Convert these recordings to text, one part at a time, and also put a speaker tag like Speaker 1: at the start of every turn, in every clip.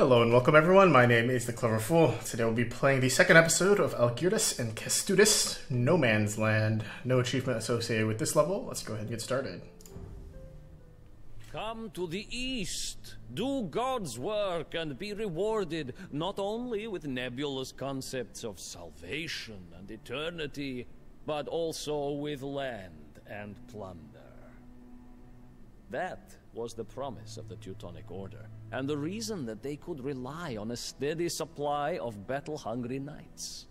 Speaker 1: Hello and welcome everyone, my name is The Clever Fool. Today we'll be playing the second episode of Algirdas and Kestutis, No Man's Land. No achievement associated with this level. Let's go ahead and get started.
Speaker 2: Come to the east, do God's work and be rewarded not only with nebulous concepts of salvation and eternity, but also with land and plunder. That was the promise of the Teutonic Order, and the reason that they could rely on a steady supply of battle-hungry knights.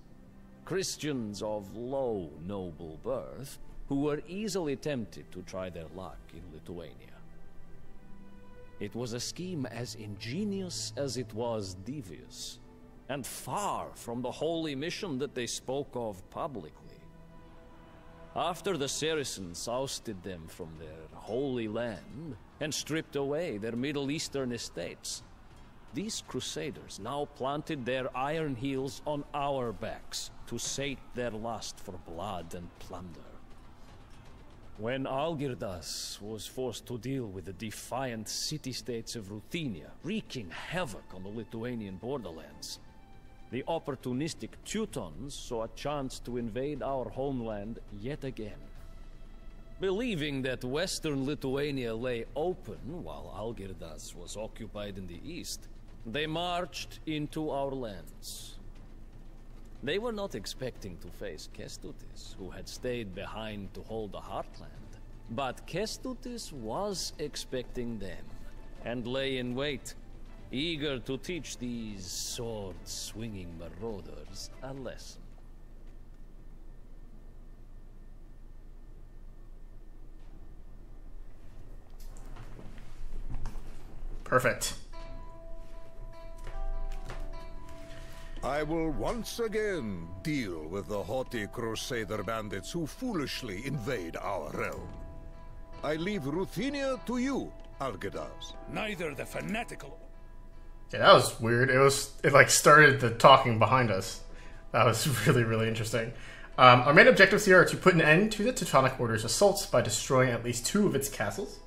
Speaker 2: Christians of low noble birth, who were easily tempted to try their luck in Lithuania. It was a scheme as ingenious as it was devious, and far from the holy mission that they spoke of publicly. After the Saracens ousted them from their holy land and stripped away their Middle Eastern estates, these Crusaders now planted their iron heels on our backs to sate their lust for blood and plunder. When Algirdas was forced to deal with the defiant city-states of Ruthenia, wreaking havoc on the Lithuanian borderlands, the opportunistic Teutons saw a chance to invade our homeland yet again. Believing that western Lithuania lay open while Algirdas was occupied in the east, they marched into our lands. They were not expecting to face Kestutis, who had stayed behind to hold the heartland. But Kestutis was expecting them, and lay in wait, eager to teach these sword-swinging marauders a lesson.
Speaker 1: Perfect.
Speaker 3: I will once again deal with the haughty Crusader bandits who foolishly invade our realm. I leave Ruthenia to you, Algirdas.
Speaker 4: Neither the fanatical...
Speaker 1: Yeah, that was weird. It like started the talking behind us. That was really interesting. Our main objectives here are to put an end to the Teutonic Order's assaults by destroying at least 2 of its castles,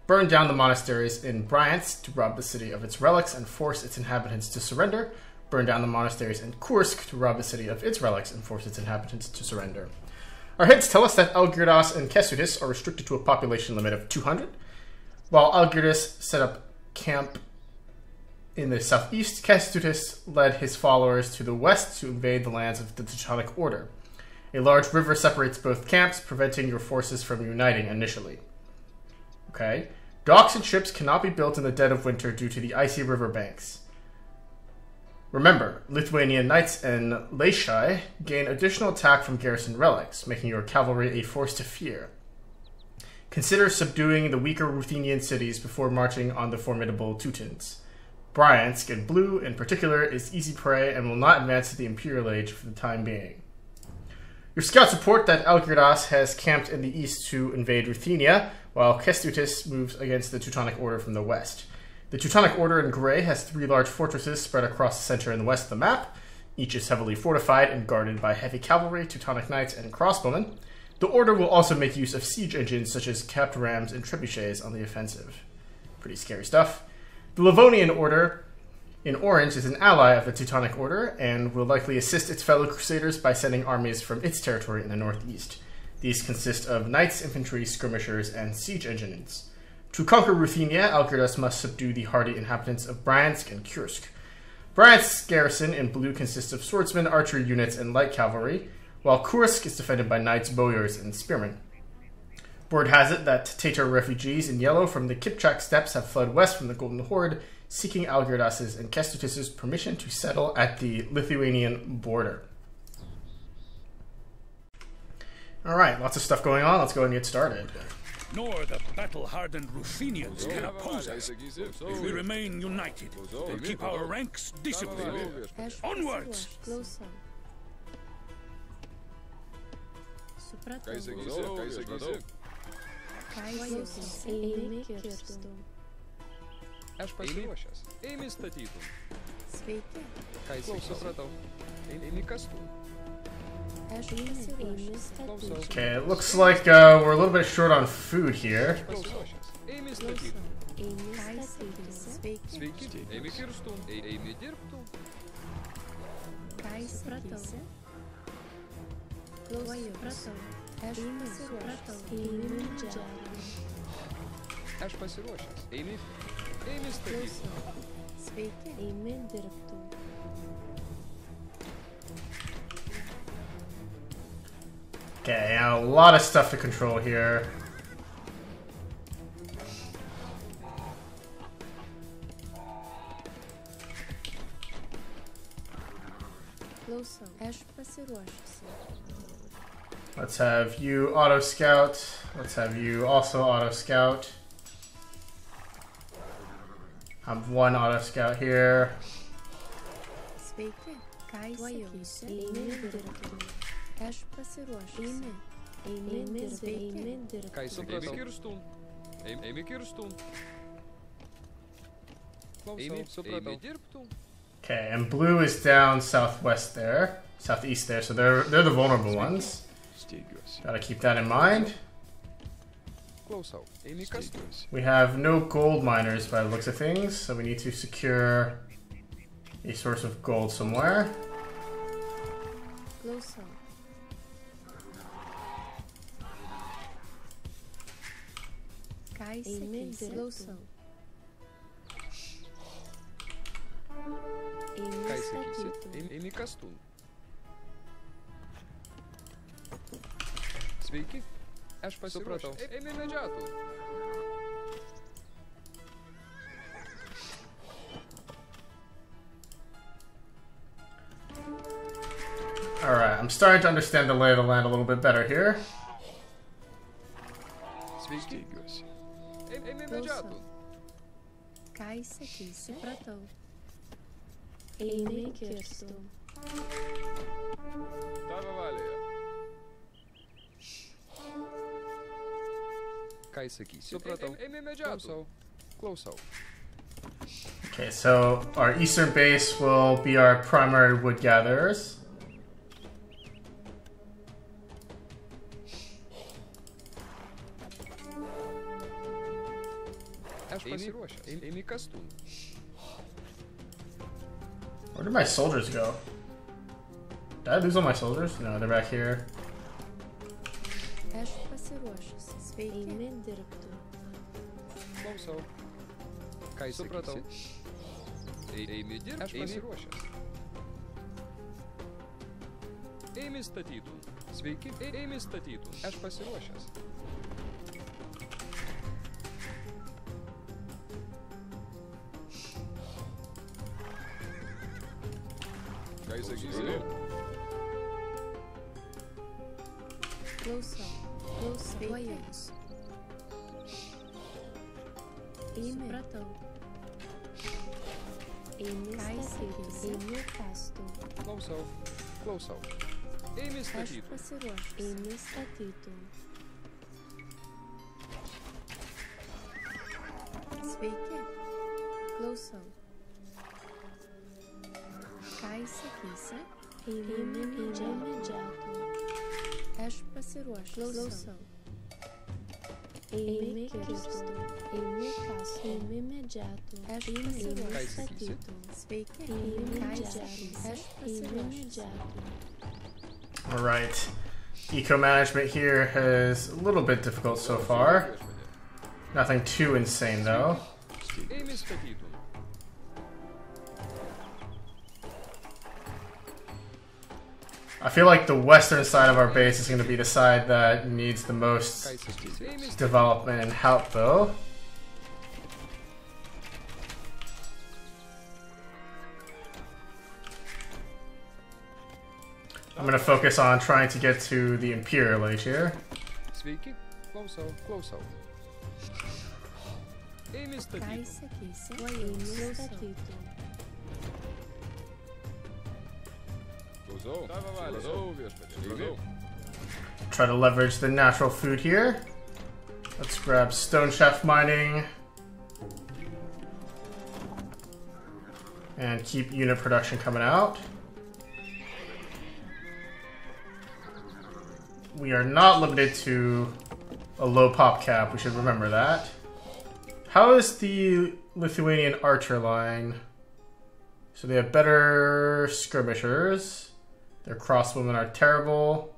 Speaker 1: burn down the monasteries in Bryansk to rob the city of its relics and force its inhabitants to surrender, burn down the monasteries in Kursk to rob the city of its relics and force its inhabitants to surrender. Our hints tell us that Algirdas and Kestutis are restricted to a population limit of 200, while Algirdas set up camp in the southeast. Kestutis led his followers to the west to invade the lands of the Teutonic Order. A large river separates both camps, preventing your forces from uniting initially. Okay. Docks and ships cannot be built in the dead of winter due to the icy river banks. Remember, Lithuanian knights and Lashai gain additional attack from garrison relics, making your cavalry a force to fear. Consider subduing the weaker Ruthenian cities before marching on the formidable Teutons. Bryansk, in blue, in particular, is easy prey and will not advance to the Imperial Age for the time being. Your scouts report that Algirdas has camped in the east to invade Ruthenia, while Kestutis moves against the Teutonic Order from the west. The Teutonic Order in gray has 3 large fortresses spread across the center and the west of the map. Each is heavily fortified and guarded by heavy cavalry, Teutonic knights, and crossbowmen. The Order will also make use of siege engines such as capped rams and trebuchets on the offensive. Pretty scary stuff. The Livonian Order in orange is an ally of the Teutonic Order and will likely assist its fellow Crusaders by sending armies from its territory in the northeast. These consist of knights, infantry, skirmishers, and siege engines. To conquer Ruthenia, Algirdas must subdue the hardy inhabitants of Bryansk and Kursk. Bryansk's garrison in blue consists of swordsmen, archery units, and light cavalry, while Kursk is defended by knights, bowyers, and spearmen. Word has it that Tatar refugees in yellow from the Kipchak steppes have fled west from the Golden Horde, seeking Algirdas's and Kestutis' permission to settle at the Lithuanian border. Alright, lots of stuff going on. Let's go ahead and get started.
Speaker 4: Nor the battle-hardened Ruthenians can oppose us. If we remain united and keep our ranks disciplined. Onwards!
Speaker 5: Aš pasiruošęs. Eimi statytum. Sveiki. Ką jis supratau? Eimi kastum.
Speaker 1: Okay, it looks like we're a little bit short on food here.
Speaker 5: Sveiki, eimi kirstų, eimi dirbtų. Aš pasiruošęs. Eimi statyti.
Speaker 6: Sveiki, eimi dirbtų.
Speaker 1: Okay, now a lot of stuff to control here. Let's have you auto scout. Let's have you also auto scout. I have one auto scout here. Okay, and blue is down southwest there, southeast there, so they're the vulnerable ones. Gotta keep that in mind. We have no gold miners by the looks of things, so we need to secure a source of gold somewhere.
Speaker 5: Sveiki, aš supratau. Eimi medžiatų.
Speaker 1: Alright, I'm starting to understand the lay of the land a little bit better here.
Speaker 5: Sveiki, eimi medžiatų.
Speaker 6: Eimi kirstų.
Speaker 5: Tavo valioje. Ką įsakysi? Supratau. Eimi medžiatų. Klausau.
Speaker 1: Okay, so our eastern base will be our primary wood gatherers.
Speaker 5: Aš pasiruošęs. Eimi kastų.
Speaker 1: Where did my soldiers go? Did I lose all my soldiers? No, they're back here.
Speaker 5: Klausau. Ką supratau? Eimi dirbti. Aš pasiruošęs. Eimi statytų. Sveiki, eimi statytų. Aš pasiruošęs. Ką įsakysi?
Speaker 6: Klausau. Tuojus. Supratau. Eimi kastų.
Speaker 5: Klausau. Eimi statytų.
Speaker 6: Aš pasiruošęs. Eimi statytų. Sveiki. Klausau. Ką įsakysi? Eimi medžiatų. Aš pasiruošęs. Klausau. Eimi kirstų. Eimi kastų. Eimi medžiatų. Aš pasiruošęs. Statytų. Sveiki. Eimi medžiatų. Aš pasiruošęs.
Speaker 1: Alright. Eco management here is a little bit difficult so far. Nothing too insane though.
Speaker 5: Eimi statytų.
Speaker 1: I feel like the western side of our base is going to be the side that needs the most development and help though. I'm going to focus on trying to get to the Imperial Age here.
Speaker 5: Sveiki, klausau. Eimi statytų.
Speaker 1: Try to leverage the natural food here. Let's grab stone shaft mining. And keep unit production coming out. We are not limited to a low pop cap, we should remember that. How is the Lithuanian archer line? So they have better skirmishers. Their crossbowmen are terrible.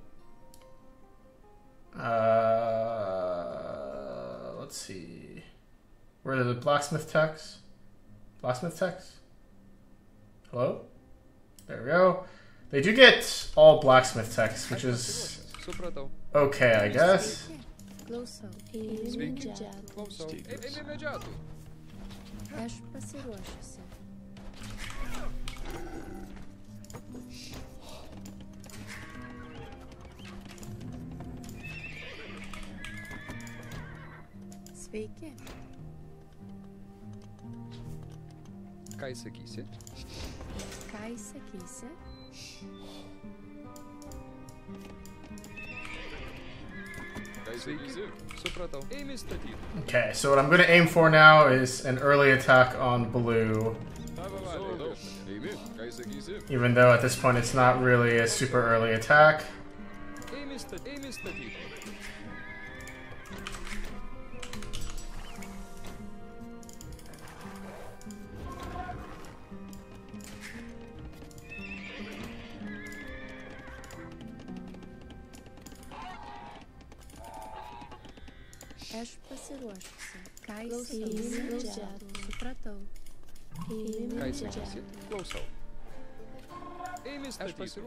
Speaker 1: Let's see. Where are the blacksmith techs? Blacksmith techs? Hello? There we go. They do get all blacksmith techs, which is okay, I guess.
Speaker 6: Sveiki.
Speaker 5: Ką sakysi?
Speaker 6: Ką sakysi?
Speaker 1: Okay, so what I'm going to aim for now is an early attack on blue. Even though at this point it's not really a super early attack.
Speaker 6: Aš pasiruošusi. Ką sakysi? Supratau.
Speaker 5: Ką sakysi? Klausau.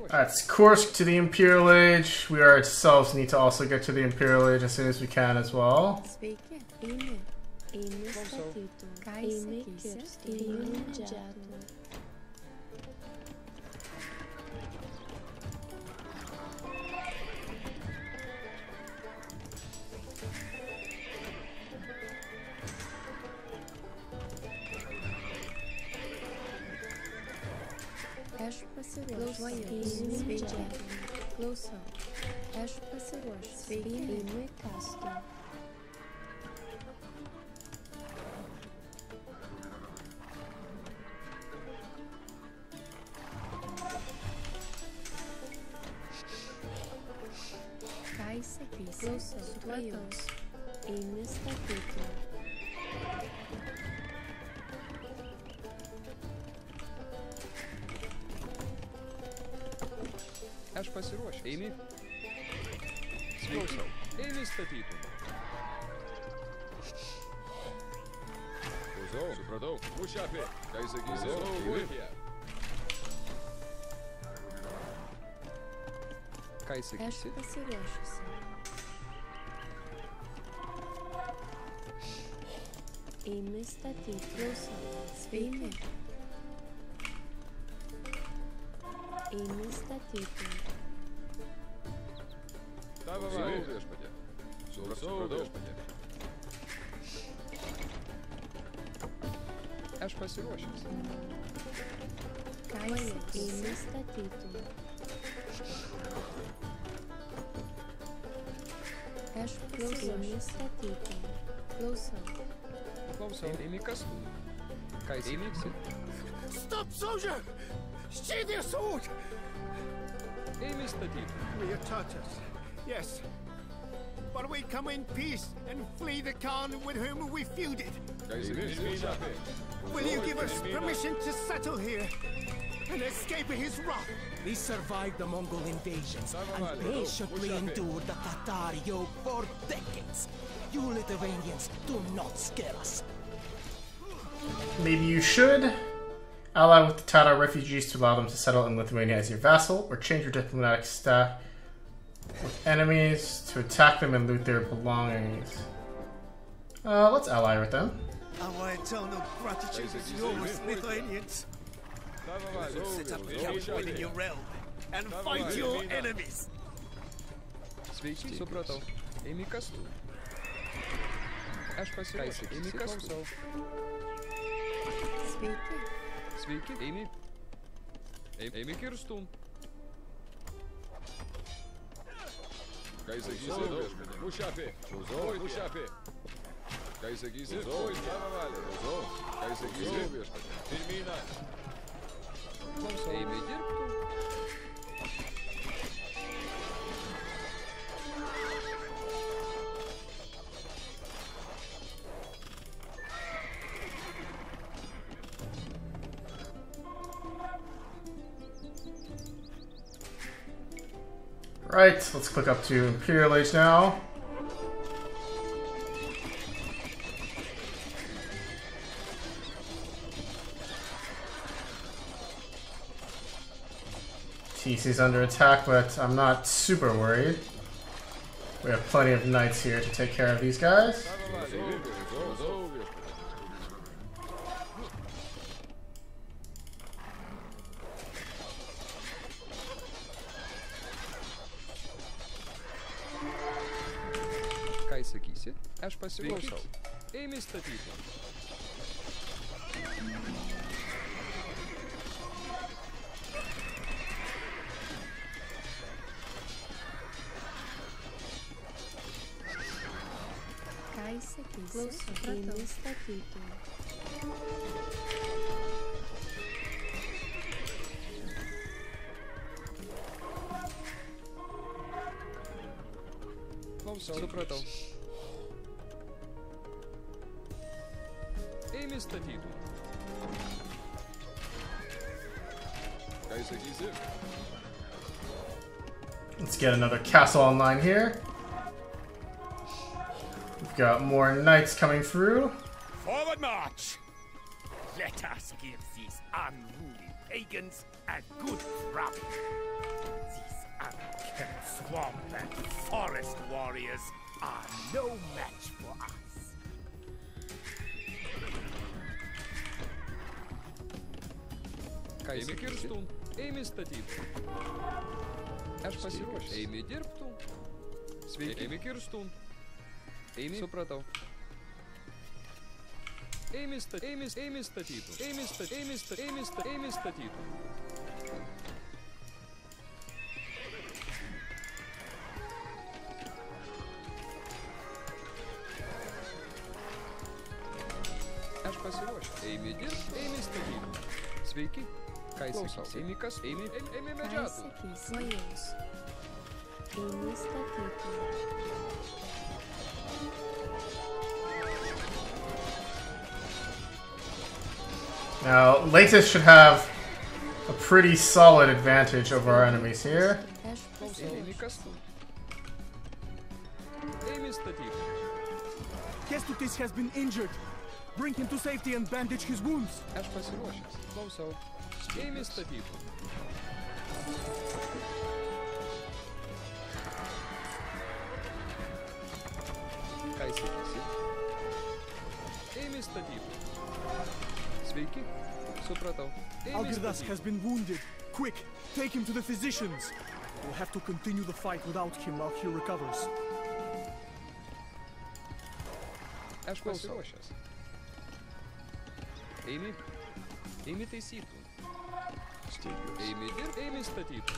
Speaker 1: That's Kursk to the Imperial Age. We ourselves need to also get to the Imperial Age as soon as we can as well.
Speaker 6: Sveiki. Eimi statytų. Ką sakysi? Eimi medžiatų. Aš pasiruošiu. Klausau. Aš pasiruošiu. Eimi kastų. Ką sakysi? Klausau. Supratau. Eimi statyti.
Speaker 5: Aš pasiruošiu. Eimi. Klausau. Eimi statytų. Klausau. Supratau. Mušapė. Ką sakysi? Eimi. Ką sakysi?
Speaker 6: Aš pasiruošusi. Eimi statyti. Klausau. Sveiki. Eimi statyti.
Speaker 5: Klausau viešpatė. Supratau viešpatė. Aš pasiruošęs.
Speaker 6: Ką eimi statyti. Aš eimi statyti. Klausau.
Speaker 5: Klausau. Eimi kastų. Ką įvyksi?
Speaker 3: Stop, soldier! Sheathe your sword!
Speaker 5: Eimi statyti.
Speaker 3: We are Tartars, yes. But we come in peace and flee the Khan with whom we feuded. Will you give us permission to settle here and escape his wrath?
Speaker 7: We survived the Mongol invasions and patiently endured the Tatar yoke for decades. You Lithuanians do not scare us.
Speaker 1: Maybe you should ally with the Tatar refugees to allow them to settle in Lithuania as your vassal, or change your diplomatic staff with enemies to attack them and loot their belongings. Let's ally with them.
Speaker 3: Our eternal gratitude is yours, Lithuanians. Set up camp within your realm and fight your enemies.
Speaker 5: Sveiki, supratau. Eimi kastų. Aš pasiruošiu. Eimi kastų.
Speaker 6: Sveiki.
Speaker 5: Sveiki, eimi. Eimi kirstų. Ką sakysi? Mušapė. Mušapė. Ką sakysi? Ką sakysi? Pirmyną. Eimi dirbtų.
Speaker 1: Right, let's click up to Imperial Age now. TC's under attack, but I'm not super worried. We have plenty of knights here to take care of these guys.
Speaker 5: Ką sakysi? Aš pasiklausau. Eimi statyti.
Speaker 6: Ką sakysi? Eimi statyti.
Speaker 5: Supratau. Eimi statyti. Ką sakysi?
Speaker 1: Let's get another castle online here. We've got more knights coming through.
Speaker 8: Forward march! Let us give these unruly pagans a good drubbing. These unkempt swamp and forest warriors are no match for us.
Speaker 5: Ką sakysi? Eimi statyti. Aš pasiruošęs. Eimi dirbtų. Sveiki. Eimi kirstų. Eimi. Supratau. Eimi statytų. Eimi statytų. Aš pasiruošęs. Eimi dirbti. Eimi statytų. Sveiki. Ką sakysi? Eimi kas? Eimi medžiatų.
Speaker 6: Ką sakysi? Eimi statyti.
Speaker 1: Now, Latus should have a pretty solid advantage over our enemies here.
Speaker 7: Kestutis has been injured. Bring him to safety and bandage his wounds.
Speaker 5: Aš pasiruošęs. Klausau. Eimi statyti. Ką sakysi? Eimi statyti. Sveiki. Supratau.
Speaker 7: Algirdas has been wounded. Quick, take him to the physicians. We'll have to continue the fight without him while he recovers.
Speaker 5: Aš pasiruošęs. Eimi taisytų. Eimi dirbti. Eimi statytų.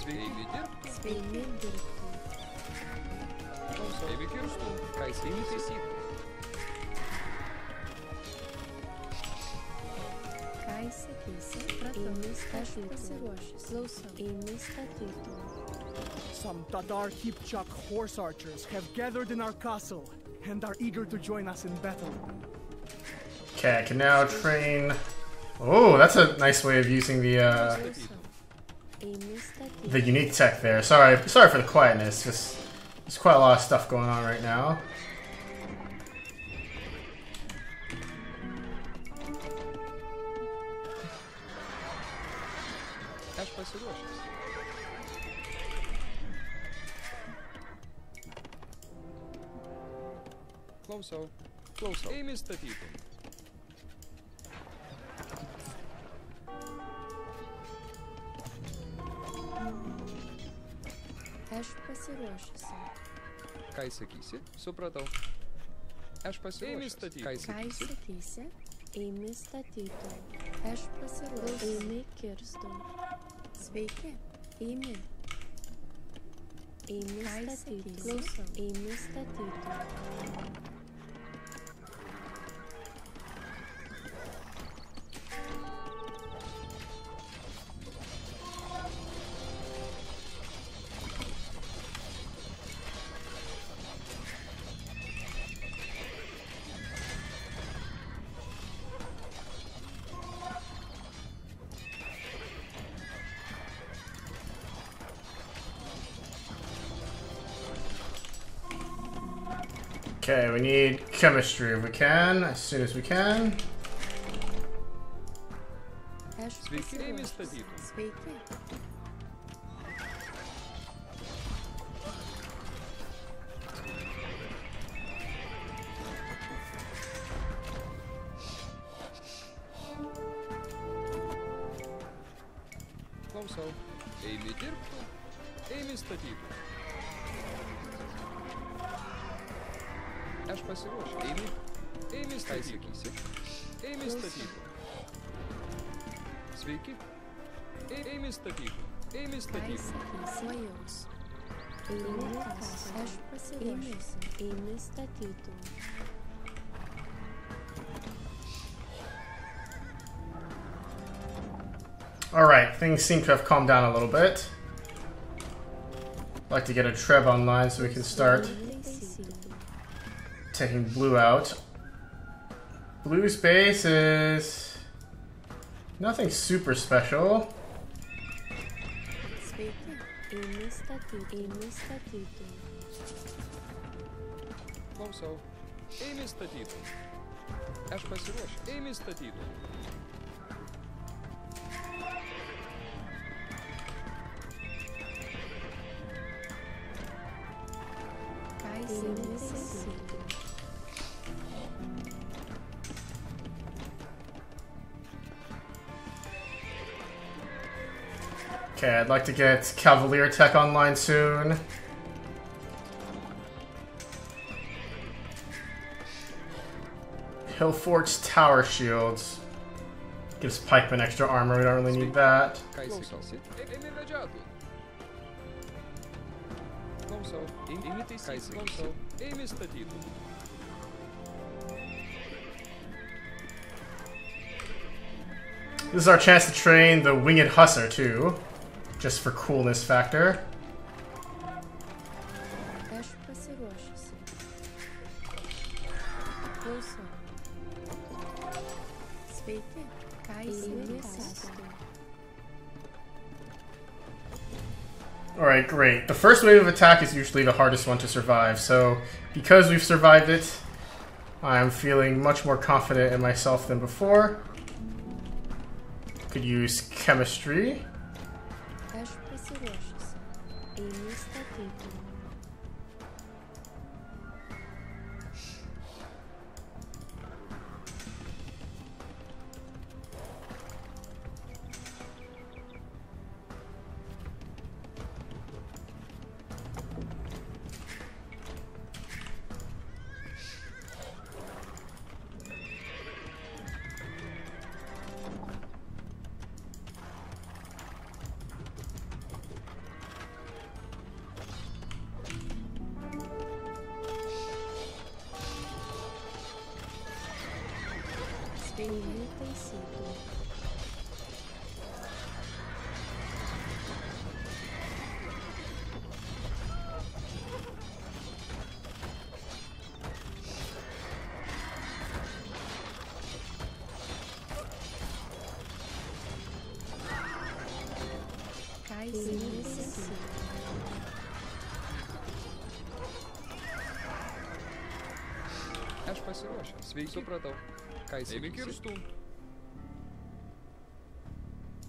Speaker 5: Sveiki. Eimi dirbti.
Speaker 6: Eimi dirbti.
Speaker 5: Eimi kirstų. Ką jis eimi taisytų.
Speaker 6: Ką sakysi? Eimi statyti. Pasiruošęs. Klausau. Eimi statyti.
Speaker 7: Some Tatar Kipchak horse archers have gathered in our castle and are eager to join us in battle.
Speaker 1: Okay, I can now train. Oh, that's a nice way of using the unique tech there. Sorry for the quietness. Just there's quite a lot of stuff going on right now.
Speaker 5: Aš pasiruošęs. Klausau. Eimi statytų.
Speaker 6: Aš pasiruošęs.
Speaker 5: Ką sakysi? Supratau. Aš pasiruošęs. Ką
Speaker 6: sakysi? Eimi statytų. Aš pasiruošęs. Eimi kirstų. Sveiki. Eimi. Eimi statyti. Klausau. Eimi statyti.
Speaker 1: Okay, we need chemistry if we can, as soon as we can.
Speaker 5: Klausau. Eimi dirbtų, eimi statytų. Aš pasiruošiu. Eimi statytų. Eimi statytų. Sveiki. Eimi statytų. Eimi statytų.
Speaker 6: Aš pasiruošiu. Eimi statytų.
Speaker 1: Alright, things seem to have calmed down a little bit. I'd like to get a Trev online so we can start taking blue out. Blue's base is nothing super special.
Speaker 5: Klausau. Eimi statytų. Aš pasiruošiu. Eimi statytų.
Speaker 1: Okay, I'd like to get Cavalier Tech online soon. Hillfort's Tower Shields. Gives Pikeman extra armor, we don't really need that. This is our chance to train the Winged Hussar too, just for coolness factor. Alright, great. The first wave of attack is usually the hardest one to survive, so because we've survived it, I'm feeling much more confident in myself than before. Could use chemistry.
Speaker 5: Aš pasiruošiu. Sveiki. Supratau. Ką įsivaizduoju? Eimi kirstų.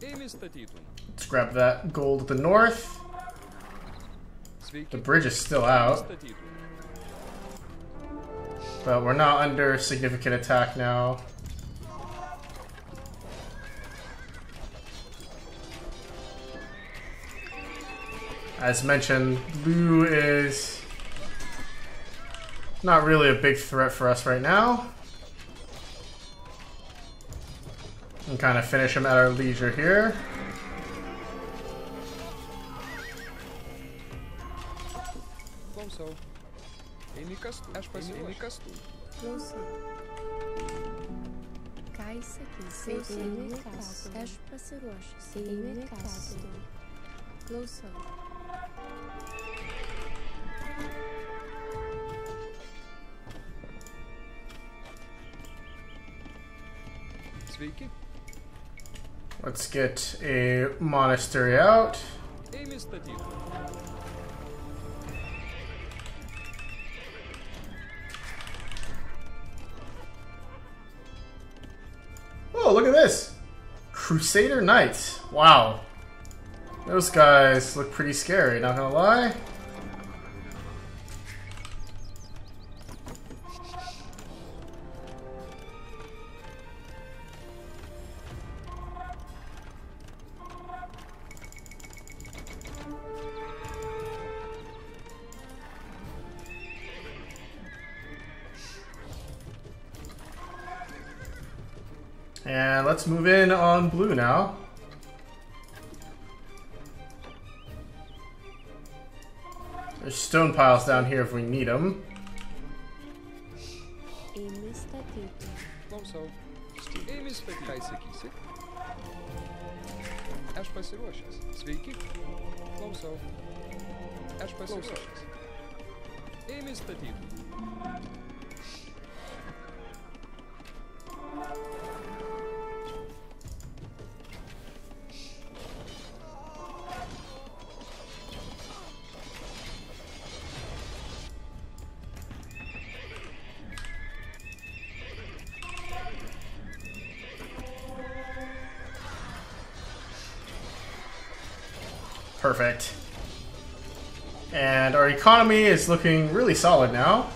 Speaker 5: Eimi statytų.
Speaker 1: Let's grab that gold at the north.
Speaker 5: Sveiki.
Speaker 1: The bridge is still out. But we're not under significant attack now. As mentioned, blue is not really a big threat for us right now. We can kind of finish him at our leisure here. Let's get a monastery out. Oh, look at this! Crusader Knights. Wow. Those guys look pretty scary, not gonna lie. And let's move in on blue now. There's stone piles down here if we need them. Perfect. And our economy is looking really solid now.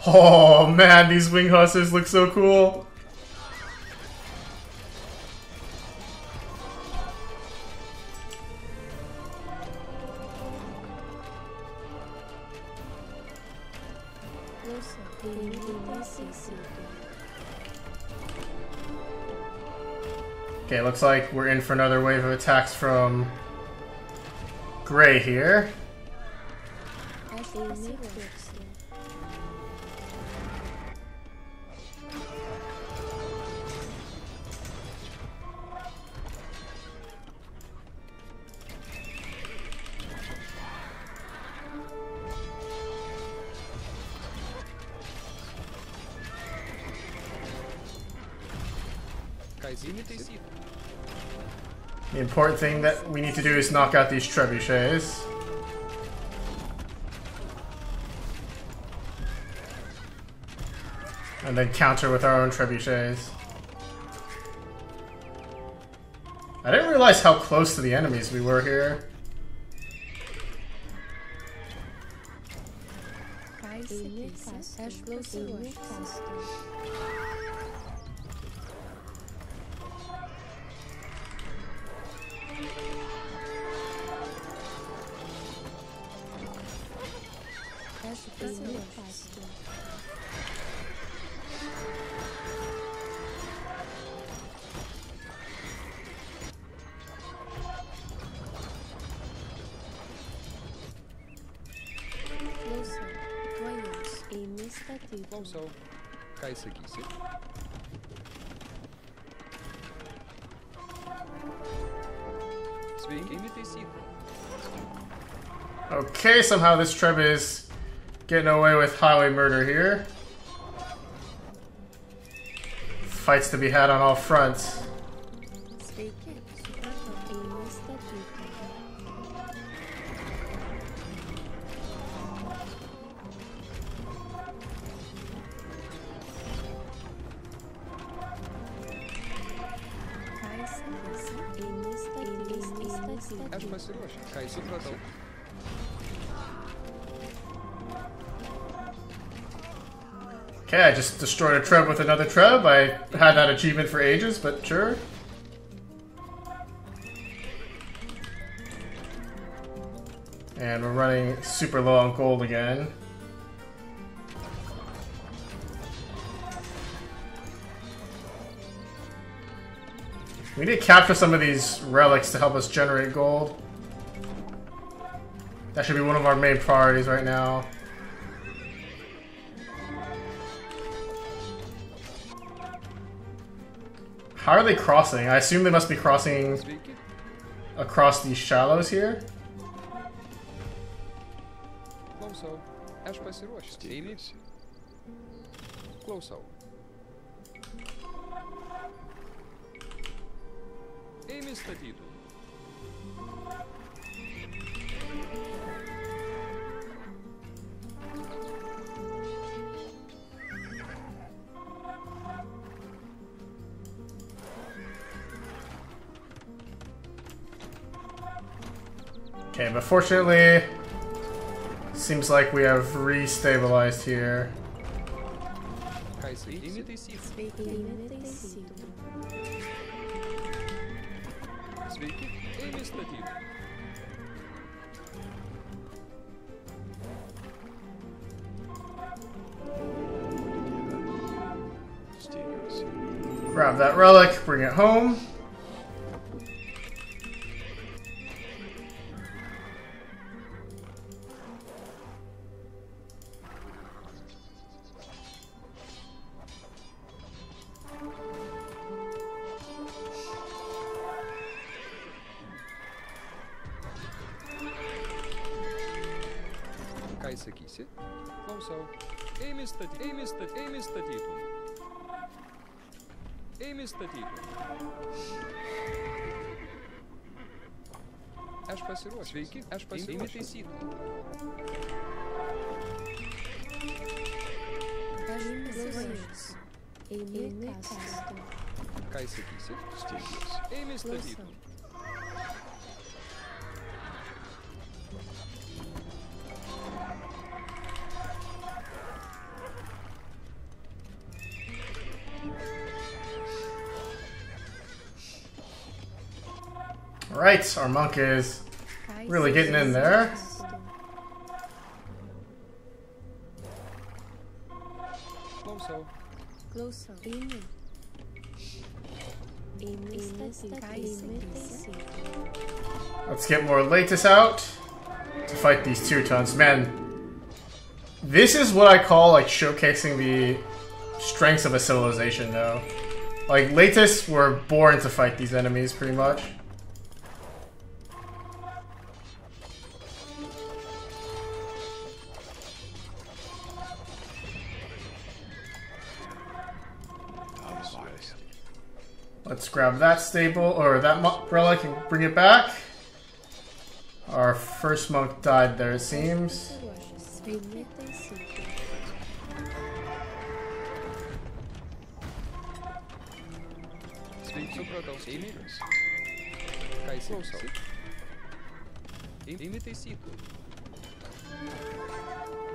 Speaker 1: Oh man, these wing hussars look so cool. Okay, looks like we're in for another wave of attacks from Gray here. The important thing that we need to do is knock out these trebuchets. And then counter with our own trebuchets. I didn't realize how close to the enemies we were here. Okay, somehow this Treb is getting away with highway murder here. Fights to be had on all fronts. Okay, I just destroyed a Treb with another Treb. I had that achievement for ages, but sure. And we're running super low on gold again. We need to capture some of these relics to help us generate gold. That should be one of our main priorities right now. How are they crossing? I assume they must be crossing across these shallows here. Okay, but fortunately, seems like we have restabilized here. Grab that relic, bring it home.
Speaker 5: Sveiki, aš pasitaisysiu. Ką įsakysi? Stengiuosi. Eimi statytum.
Speaker 1: Alright, our monk is really getting in there. Let's get more Latus out to fight these Teutons. Man, this is what I call like showcasing the strengths of a civilization though. Like Latus were born to fight these enemies pretty much. Let's grab that stable, or that relic and bring it back. Our first monk died there, it seems.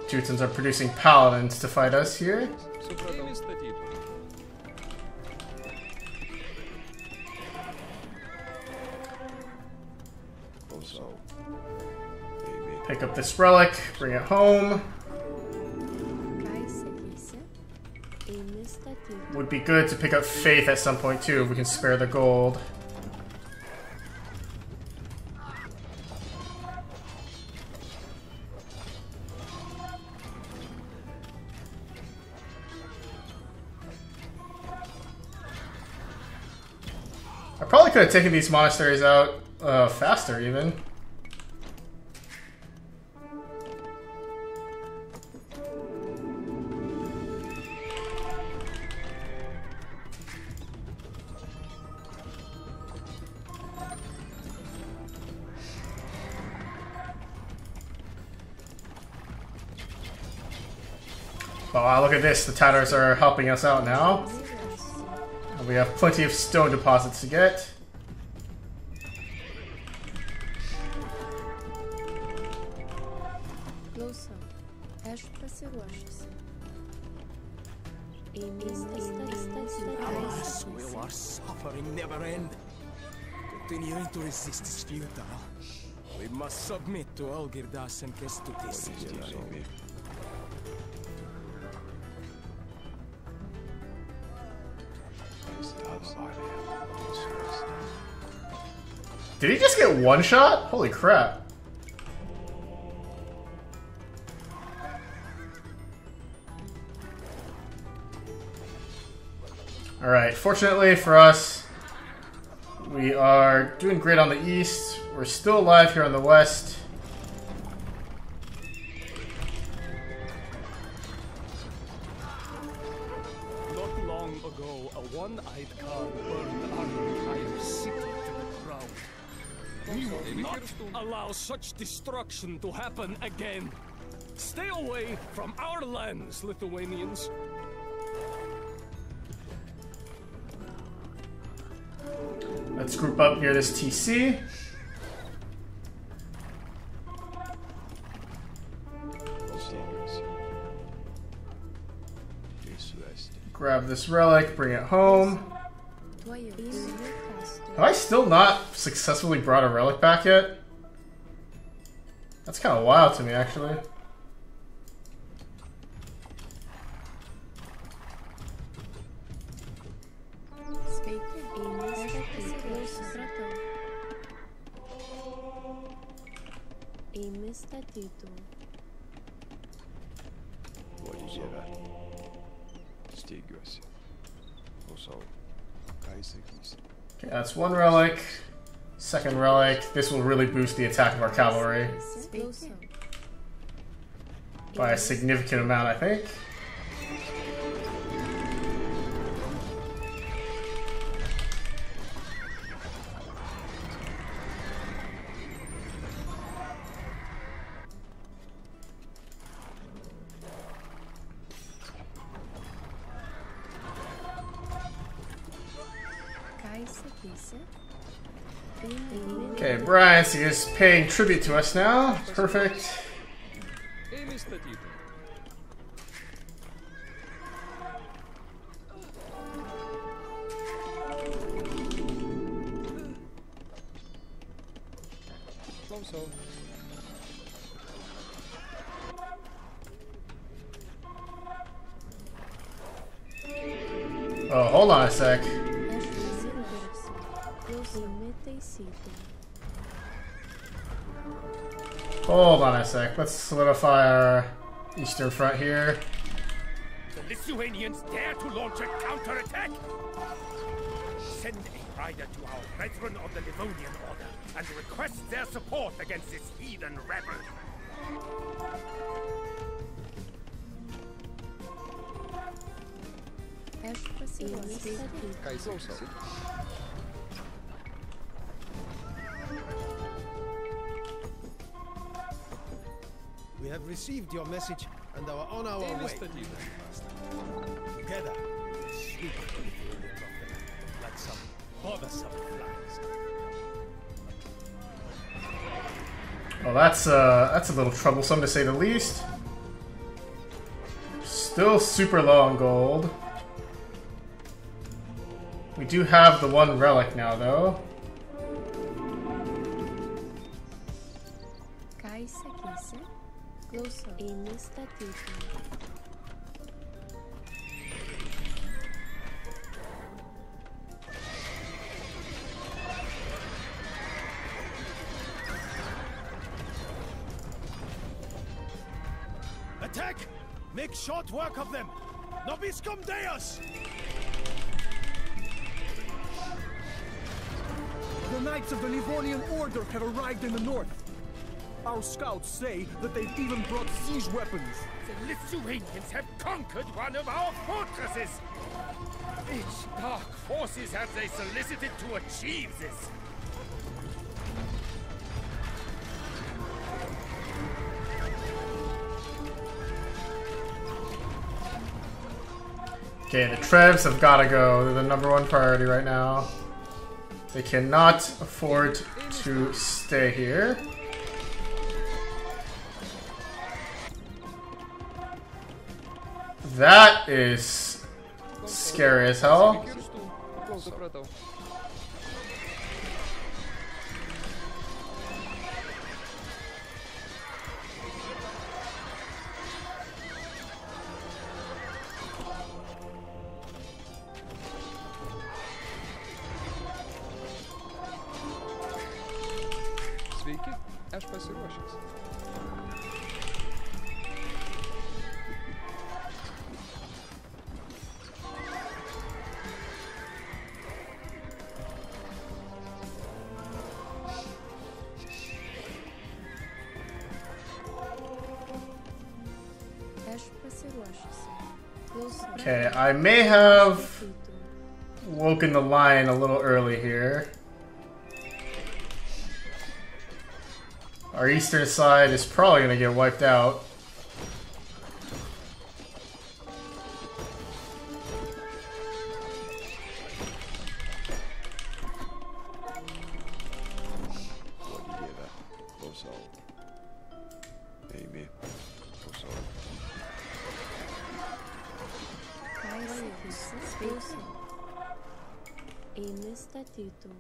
Speaker 1: Teutons are producing paladins to fight us here. Pick up this relic, bring it home. Would be good to pick up Faith at some point too, if we can spare the gold. I probably could have taken these monasteries out faster even. Oh, look at this. The Tatars are helping us out now. And we have plenty of stone deposits to get.
Speaker 7: Alas, will our suffering never end? Continuing to resist is futile. We must submit to Algirdas and Kestutis.
Speaker 1: Did he just get one shot? Holy crap. Alright, fortunately for us, we are doing great on the east. We're still alive here on the west.
Speaker 7: Not long ago, a one-eyed Khan burned our entire city to the ground. We will not allow such destruction to happen again. Stay away from our lands, Lithuanians.
Speaker 1: Let's group up near this TC. grab this relic, bring it home. Have I still not successfully brought a relic back yet? That's kind of wild to me, actually. Okay, that's one relic. Second relic. This will really boost the attack of our cavalry. By a significant amount, I think. Okay, Brian, so he's paying tribute to us now. Perfect. Oh, hold on a sec. Hold on a sec. Let's solidify our eastern front here.
Speaker 8: The Lithuanians dare to launch a counterattack? Send a rider to our brethren of the Livonian Order and request their support against this heathen rebel.
Speaker 9: We have received your message and are on our way. Together, we'll sweep the Lithuanians off the land like some bothersome flies.
Speaker 1: Well, that's a little troublesome to say the least. Still super low on gold. We do have the one relic now, though.
Speaker 9: Attack! Make short work of them! Nobiscum Deus!
Speaker 7: The Knights of the Livonian Order have arrived in the north. Our scouts say that they've even brought siege weapons.
Speaker 8: The Lithuanians have conquered one of our fortresses! Which dark forces have they solicited to achieve this?
Speaker 1: Okay, the Trevs have got to go. They're the #1 priority right now. They cannot afford to stay here. That is scary as hell.
Speaker 5: Sveiki, aš pasiruošęs.
Speaker 1: Okay, I may have woken the lion a little early here. Our eastern side is probably going to get wiped out.
Speaker 6: Eime statytų.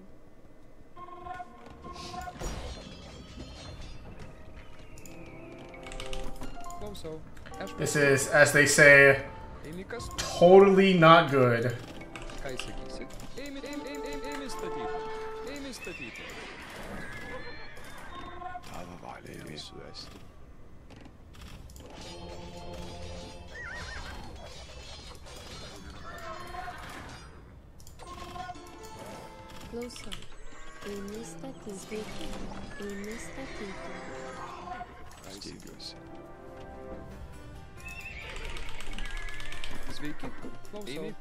Speaker 5: Klausau.
Speaker 1: This is, as they say, totally not good.
Speaker 5: Ką jis sakysi? Eimi statyti. Eimi statyti.
Speaker 9: Tavo valia yra suesti.
Speaker 6: Klausau. Eime statyti. Eime statyti.
Speaker 9: Stengiuosi.
Speaker 5: Sveiki. Klausau.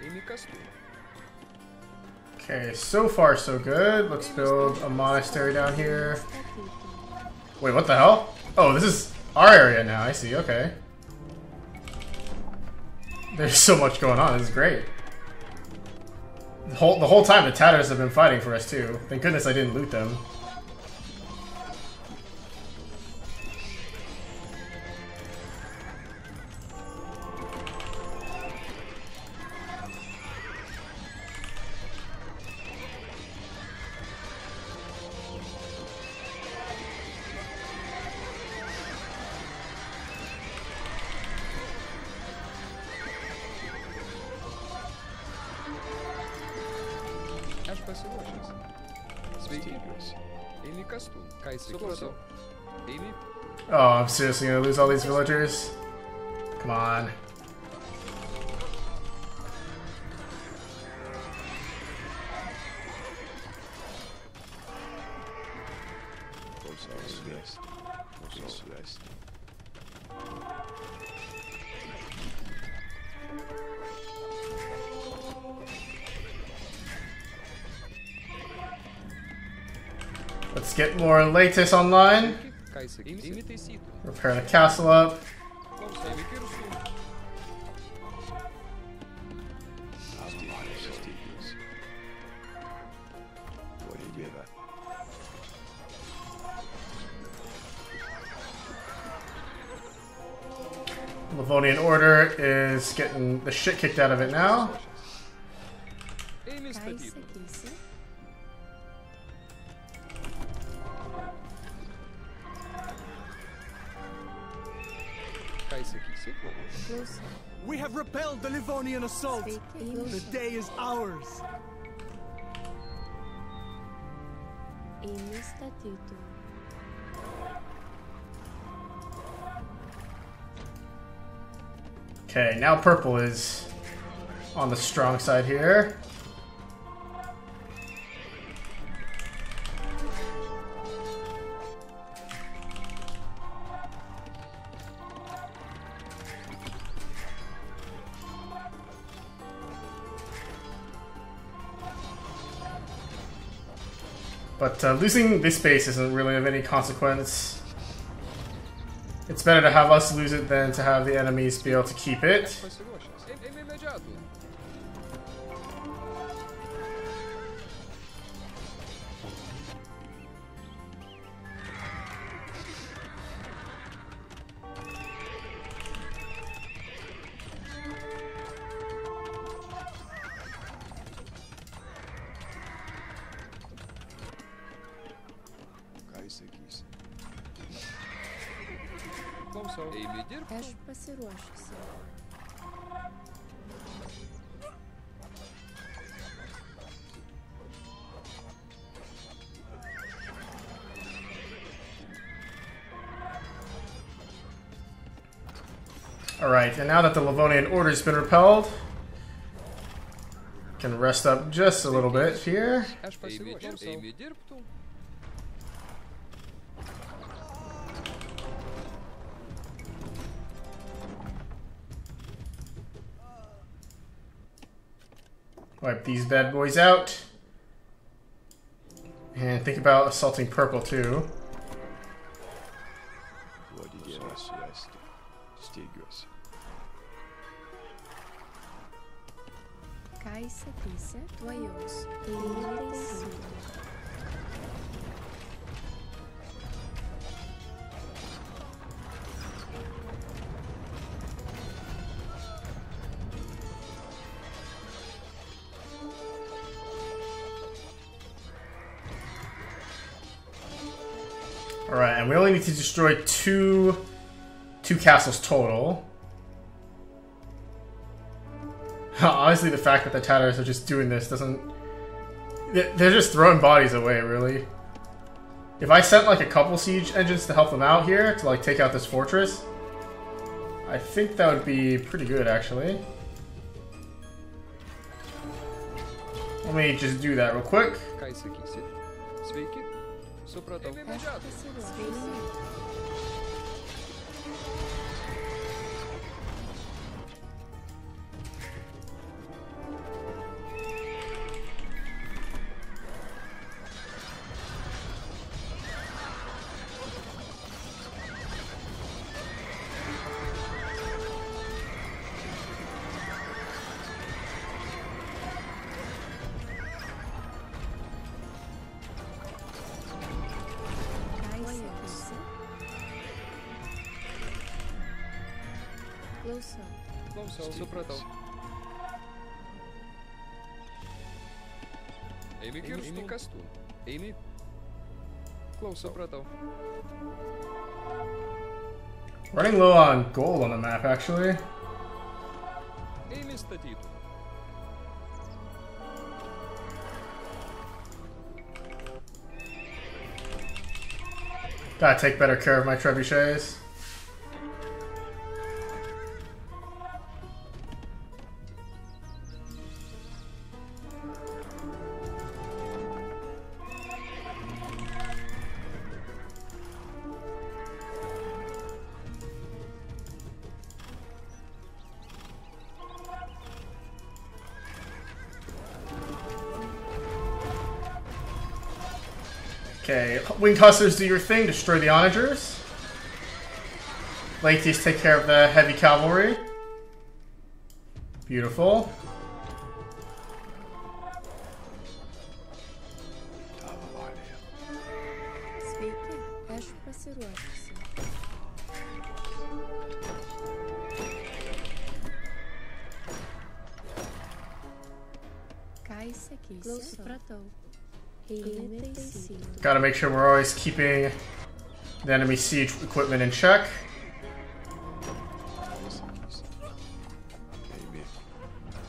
Speaker 5: Eimi kastų.
Speaker 1: Okay, so far so good. Let's build a monastery down here. Wait, what the hell? Oh, this is our area now. I see. Okay. There's so much going on. This is great. The whole time the Tatars have been fighting for us too. Thank goodness I didn't loot them.
Speaker 5: Aš pasiruošęs. Sveiki. Eimi kastų. Ką jis sakysi? Eimi.
Speaker 1: Oh, I'm seriously gonna lose all these villagers? Come on. Let's get more latest online.
Speaker 5: Ką jis sakysi? Eimi taisyti.
Speaker 1: Repair the castle up.
Speaker 5: Klausau. Eimi kirstų.
Speaker 9: Tavo valia stengiuosi. Duodi Dieve.
Speaker 1: Livonian Order is getting the shit kicked out of it now.
Speaker 5: Eimi
Speaker 6: Ką jis
Speaker 5: statyti.
Speaker 6: sakysi?
Speaker 5: Ką jis sakysi?
Speaker 6: Klausau.
Speaker 7: We have repelled the Livonian assault.
Speaker 6: Sveiki.
Speaker 7: The
Speaker 6: Klausau.
Speaker 7: day is ours.
Speaker 6: Eime statytų.
Speaker 1: Okay, now purple is on the strong side here. But losing this base isn't really of any consequence. It's better to have us lose it than to have the enemies be able to keep it.
Speaker 5: Pasiruošęs. Eimi medžiatų.
Speaker 9: Ką jis sakysi?
Speaker 5: Klausau. Eimi dirbti.
Speaker 6: Aš pasiruošusi.
Speaker 1: Alright, and now that the Livonian Order's been repelled, can rest up just a little bit here.
Speaker 5: Aš pasiruošęs. Eimi dirbti.
Speaker 1: Wipe these bad boys out. And think about assaulting purple too.
Speaker 9: Duodi Dieve suesti. Stengiuosi.
Speaker 6: Ką jis sakysi? Tuojaus. Eime taisyti.
Speaker 1: Alright, and we only need to destroy two castles total. Honestly, the fact that the Tatars are just doing this doesn't... They're just throwing bodies away, really. If I sent like a couple siege engines to help them out here, to like take out this fortress, I think that would be pretty good, actually. Let me just do that real quick.
Speaker 5: Supratau. Eimi Kestutis. Eimi. Supratau.
Speaker 1: Running low on gold on the map, actually.
Speaker 5: Eimi statytų.
Speaker 1: Gotta take better care of my trebuchets. Okay, Winged Hussars, do your thing, destroy the onagers. Latius, take care of the heavy cavalry. Beautiful. Gotta make sure we're always keeping the enemy siege equipment in check.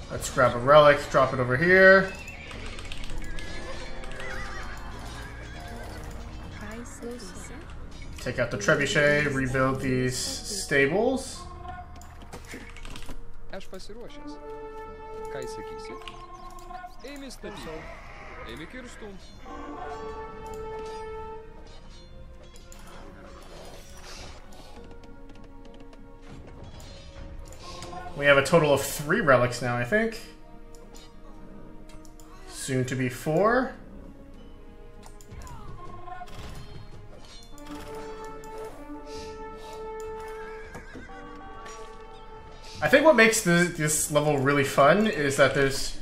Speaker 1: Let's grab a relic, drop it over here. Take out the trebuchet, rebuild these stables.
Speaker 5: Aš pasiruošęs. Ką įsakysi? Eimi statyti. Eimi kirstum.
Speaker 1: We have a total of 3 relics now, I think. Soon to be 4. I think what makes this level really fun is that there's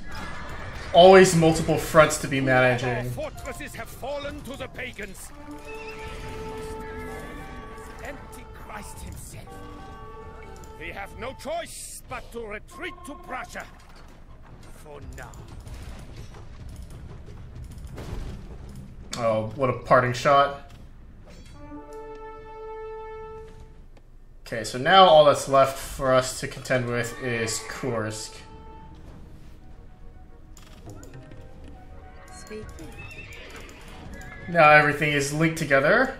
Speaker 1: always multiple fronts to be managing.
Speaker 8: Fortresses have fallen to the pagans. Antichrist himself. We have no choice but to retreat to Prussia. For now.
Speaker 1: Oh, what a parting shot. Okay, so now all that's left for us to contend with is Kursk. Now everything is linked together.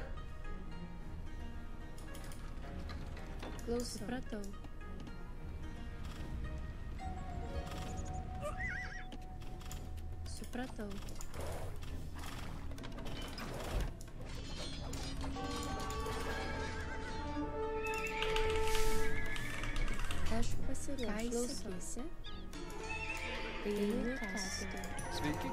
Speaker 5: Sveiki.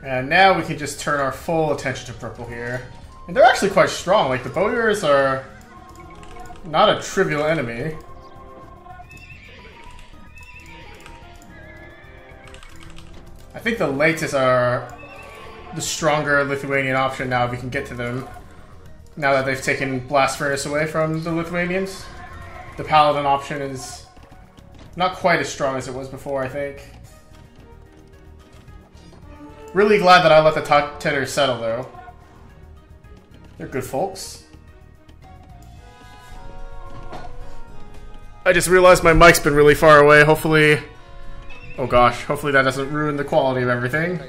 Speaker 1: And now we can just turn our full attention to purple here. And they're actually quite strong. Like, the bowyers are not a trivial enemy. I think the Latis are the stronger Lithuanian option now if we can get to them. Now that they've taken Blast Furnace away from the Lithuanians. the paladin option is not quite as strong as it was before, I think. Really glad that I let the Tatars settle, though. They're good folks. I just realized my mic's been really far away. Hopefully... Oh gosh, hopefully that doesn't ruin the quality of everything.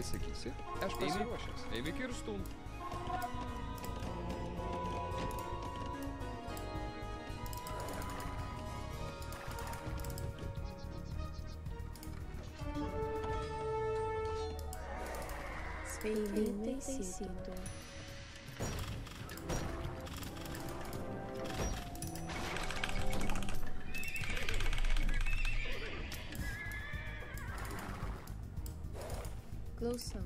Speaker 6: Close out.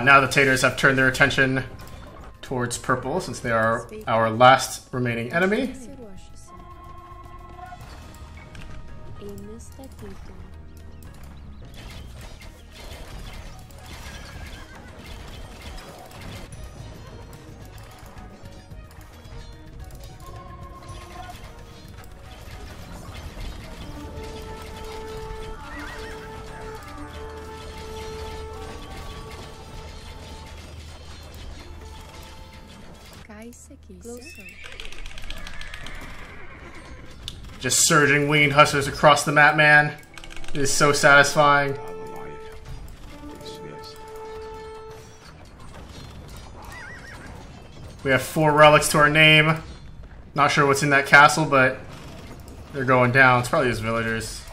Speaker 1: Now the Tatars have turned their attention towards purple, since they are our last remaining enemy. Just surging winged hussars across the map, man. It is so satisfying. We have 4 relics to our name. Not sure what's in that castle, but they're going down. It's probably just villagers.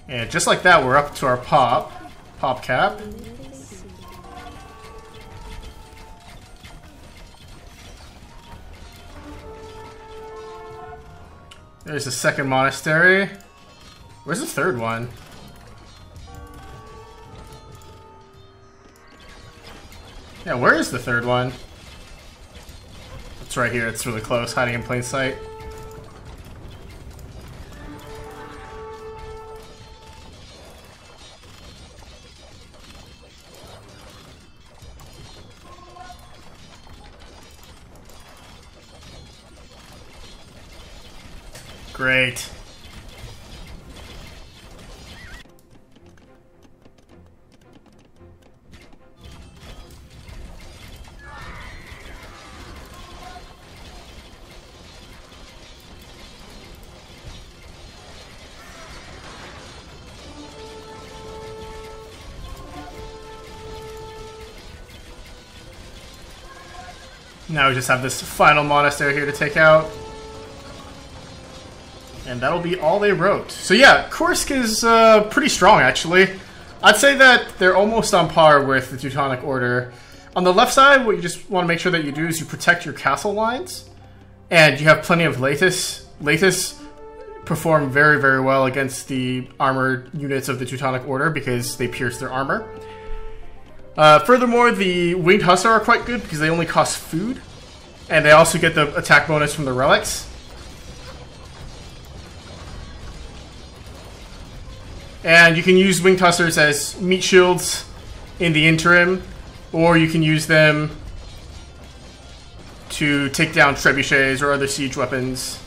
Speaker 1: And just like that, we're up to our pop cap. There's the second monastery. Where's the third one? Yeah, where is the third one? It's right here. It's really close, hiding in plain sight. Great. Now we just have this final monastery here to take out. And that'll be all they wrote. So yeah, Kursk is pretty strong, actually. I'd say that they're almost on par with the Teutonic Order. On the left side, what you just want to make sure that you do is you protect your castle lines. And you have plenty of Lathis. Lathis perform very, very well against the armored units of the Teutonic Order because they pierce their armor. Furthermore, the Winged Hussar are quite good because they only cost food. And they also get the attack bonus from the relics. And you can use Winged Hussars as meat shields in the interim, or you can use them to take down trebuchets or other siege weapons.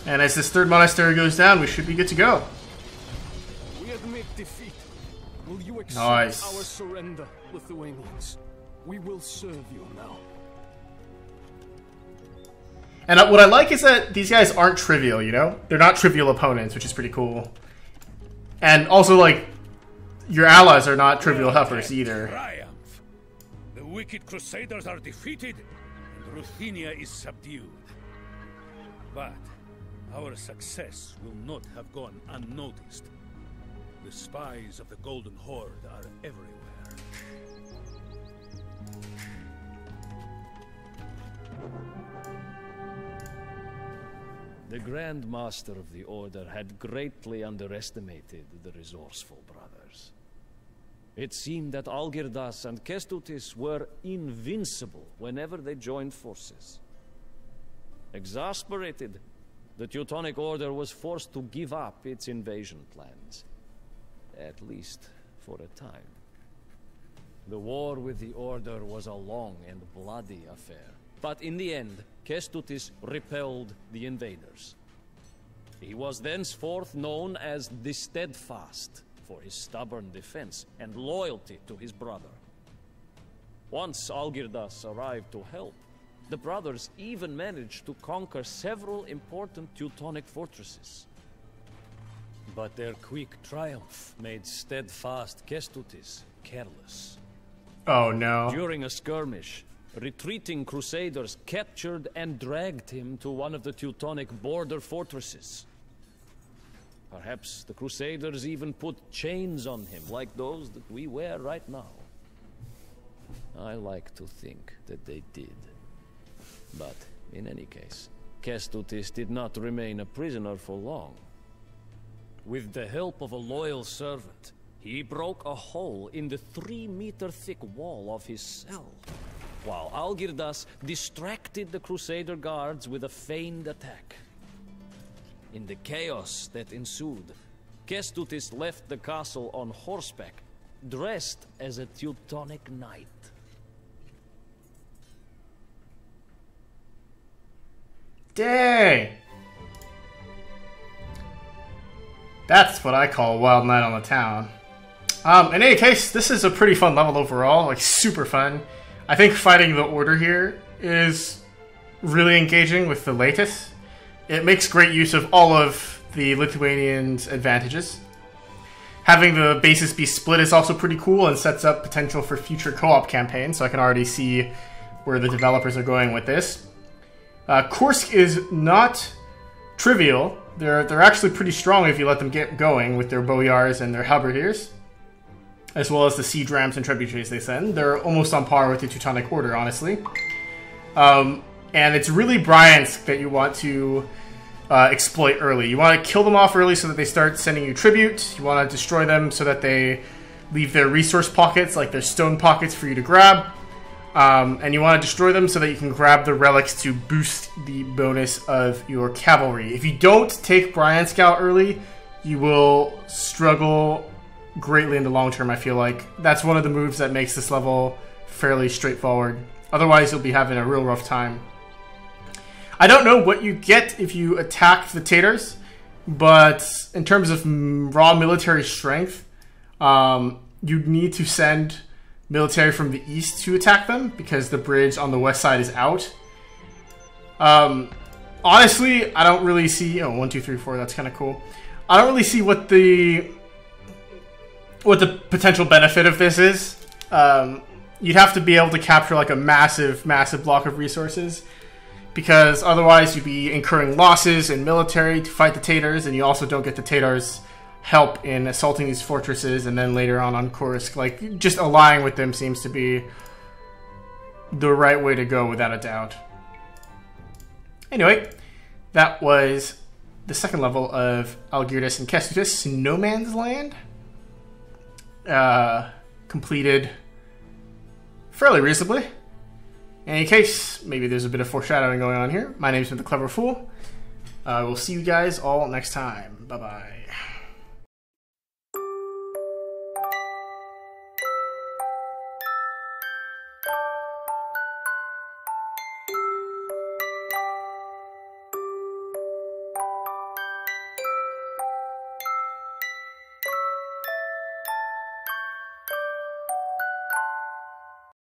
Speaker 1: And as this third monastery goes down, we should be good to go.
Speaker 7: We admit defeat. Will you accept
Speaker 1: Nice.
Speaker 7: our surrender, Lithuanians? We will serve you now.
Speaker 1: And what I like is that these guys aren't trivial, you know? They're not trivial opponents, which is pretty cool. And also, like, your allies are not trivial helpers either.
Speaker 4: Triumph. The wicked Crusaders are defeated, and Ruthenia is subdued. But our success will not have gone unnoticed. The spies of the Golden Horde are everywhere.
Speaker 2: The Grand Master of the Order had greatly underestimated the resourceful brothers. It seemed that Algirdas and Kestutis were invincible whenever they joined forces. Exasperated, the Teutonic Order was forced to give up its invasion plans. At least for a time. The war with the Order was a long and bloody affair. But in the end, Kestutis repelled the invaders. He was thenceforth known as the Steadfast for his stubborn defense and loyalty to his brother. Once Algirdas arrived to help, the brothers even managed to conquer several important Teutonic fortresses. But their quick triumph made steadfast Kestutis careless.
Speaker 1: Oh no.
Speaker 2: During a skirmish, retreating Crusaders captured and dragged him to one of the Teutonic border fortresses. Perhaps the Crusaders even put chains on him, like those that we wear right now. I like to think that they did. But, in any case, Kestutis did not remain a prisoner for long. With the help of a loyal servant, he broke a hole in the 3-meter-thick wall of his cell, while Algirdas distracted the Crusader guards with a feigned attack. In the chaos that ensued, Kestutis left the castle on horseback, dressed as a Teutonic knight.
Speaker 1: Dang! That's what I call a wild night on the town. In any case, this is a pretty fun level overall, like super fun. I think fighting the Order here is really engaging with the latest. It makes great use of all of the Lithuanians' advantages. Having the bases be split is also pretty cool and sets up potential for future co-op campaigns, so I can already see where the developers are going with this. Kursk is not trivial. They're actually pretty strong if you let them get going with their boyars and their halberdiers, as well as the siege rams and trebuchets they send. They're almost on par with the Teutonic Order, honestly. And it's really Bryansk that you want to exploit early. You want to kill them off early so that they start sending you tribute. You want to destroy them so that they leave their resource pockets, like their stone pockets, for you to grab. And you want to destroy them so that you can grab the relics to boost the bonus of your cavalry. If you don't take Bryansk out early, you will struggle greatly in the long term, I feel like. That's one of the moves that makes this level fairly straightforward. Otherwise, you'll be having a real rough time. I don't know what you get if you attack the Tatars, but in terms of raw military strength, you need to send military from the east to attack them because the bridge on the west side is out. Honestly, I don't really see... Oh, 1, 2, 3, 4, that's kind of cool. I don't really see what the potential benefit of this is. You'd have to be able to capture like a massive block of resources, because otherwise you'd be incurring losses in military to fight the Tatars, and you also don't get the Tatars' help in assaulting these fortresses, and then later on Kursk. Like, just allying with them seems to be the right way to go, without a doubt. Anyway, that was the second level of Algirdas and Kestutis, No Man's Land. Completed fairly reasonably. In any case, maybe there's a bit of foreshadowing going on here. My name's been The Clever Fool. We'll see you guys all next time. Bye-bye.